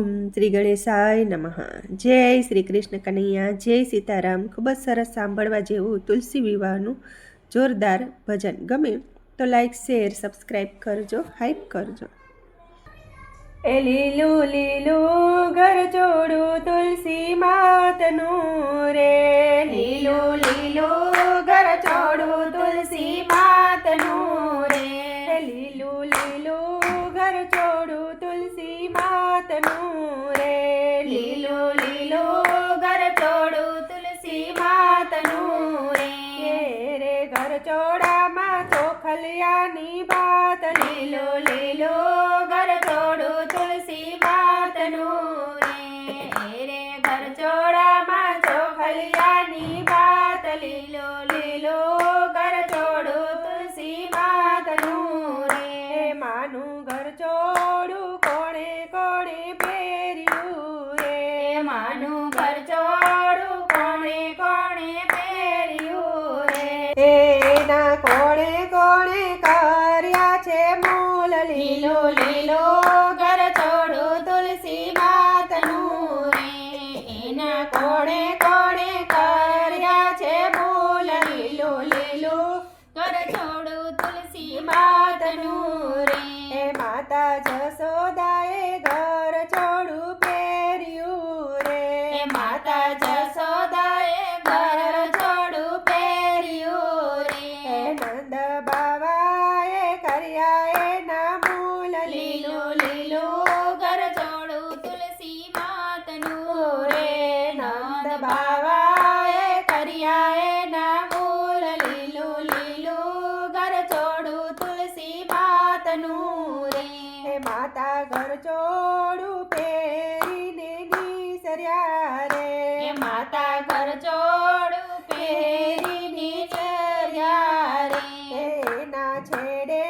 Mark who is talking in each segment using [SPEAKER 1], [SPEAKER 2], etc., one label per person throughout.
[SPEAKER 1] ઓમ શ્રી ગણેશાય નમઃ. જય શ્રી કૃષ્ણ કનૈયા, જય સીતારામ. ખૂબ જ સરસ સાંભળવા જેવું તુલસી વિવાહનું જોરદાર ભજન. ગમે તો લાઈક, શેર, સબસ્ક્રાઈબ કરજો, હાઈપ કરજો. એ લીલું લીલું ઘર જોડું તુલસી માતનું રે, લીલું લીલું ઘર જોડું તુલસી માતનું રે, લીલું લીલું ઘર જોડું તુલસી માતનું રે, લીલું લીલું ઘર જોડું તુલસી માતનું રે ઘર ચોડામાં ચોખલિયાની બાત, લીલું લીલું ઘર જોડું તુલસી માતનું રે ઘર ચોડામાં ચોખલિયાની બાત, લીલું લીલું ઘર જોડું તુલસી માતનું રે માનું ઘર ચોડું કોણે કોણે પહેર્યું રે, માનું ઘર ચોડું કોણે કોણે પહેર્યું રે એના કોણે કોણે કર્યા છે મૂલ, લીલું લીલું ઘર ચોડું તુલસી માતનું રે એના કોણે કોણે કર્યા છે મૂલ, લીલું લીલું ઘર છોડું તુલસી માતનું રે માતા જશોદાએ ઘર છોડું પહેર્યું રે, માતા જશોદાએ ઘર છોડું પહેર્યું રે નંદ બાવાએ કર્યા એના મૂલ, લીલું લીલું ઘર છોડું તુલસી માતનું રે નંદ બાવાએ કર્યા એના મૂલ, લીલું લીલું ઘર છોડું તુલસી માતનું રે માતા ઘર છોડું પહેરીને નિસર્યા રે, માતા ઘર છોડું પહેરીને નિસર્યા રે એના છેડે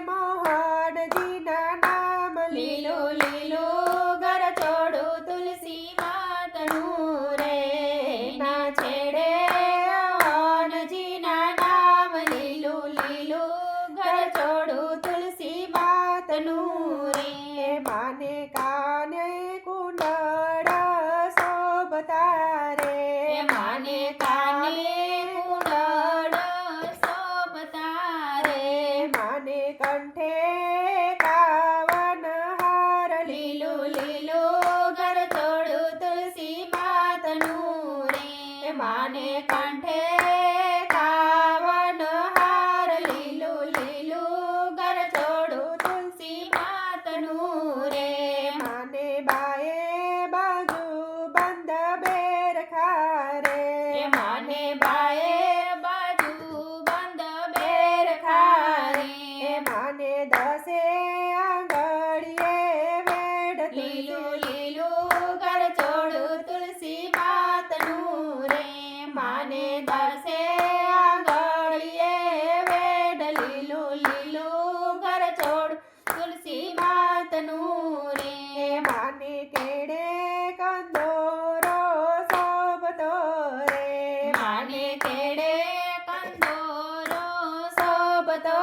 [SPEAKER 1] મોહનજીના નામ, લીલું લીલું ઘર છોડું તુલસી માતનું રે એના છેડે મોહનજીના નામ, લીલું લીલું ઘર છોડું તુલસી માતનું રે માને કાને કુંડળ શોભતા રે, માને કાને કુંડળ શોભતા રે માને કંઠે કાવન હાર, લીલું લીલું ઘર છોડું તુલસી માતનું રે માને કંઠે કાવન હાર, લીલું લીલું ઘર છોડું તુલસી માતનું રે માને બાએ બાજુ બંધ બેરખા રે, માને બાએ બાજુ બંધ બેરખા રે માને દસે આંગળીએ વેડ, લીલું લીલું ઘર છોડું તુલસી માતનું રે માને દસે આંગળીએ વેડ, લીલું લીલું ઘર છોડું તુલસી માતનું રે માને કેડે કંદોરો શોભતો રે, માને કેડે કંદોરો શોભતો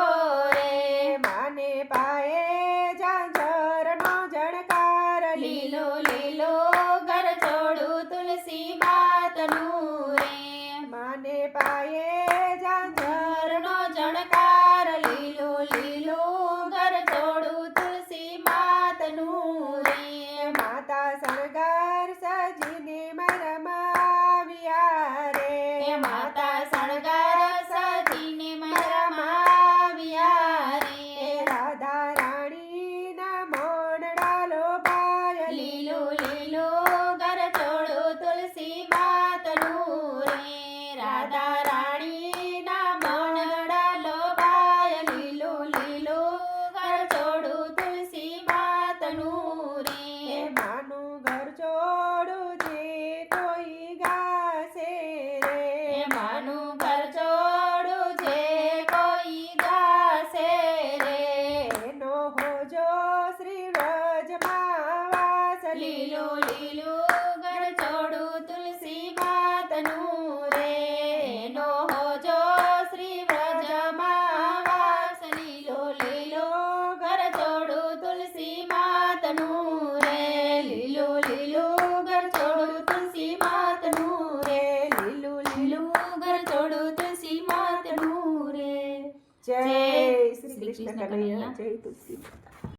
[SPEAKER 1] રે માને જય શ્રી કૃષ્ણ કનૈયા જય તુલસી માતા.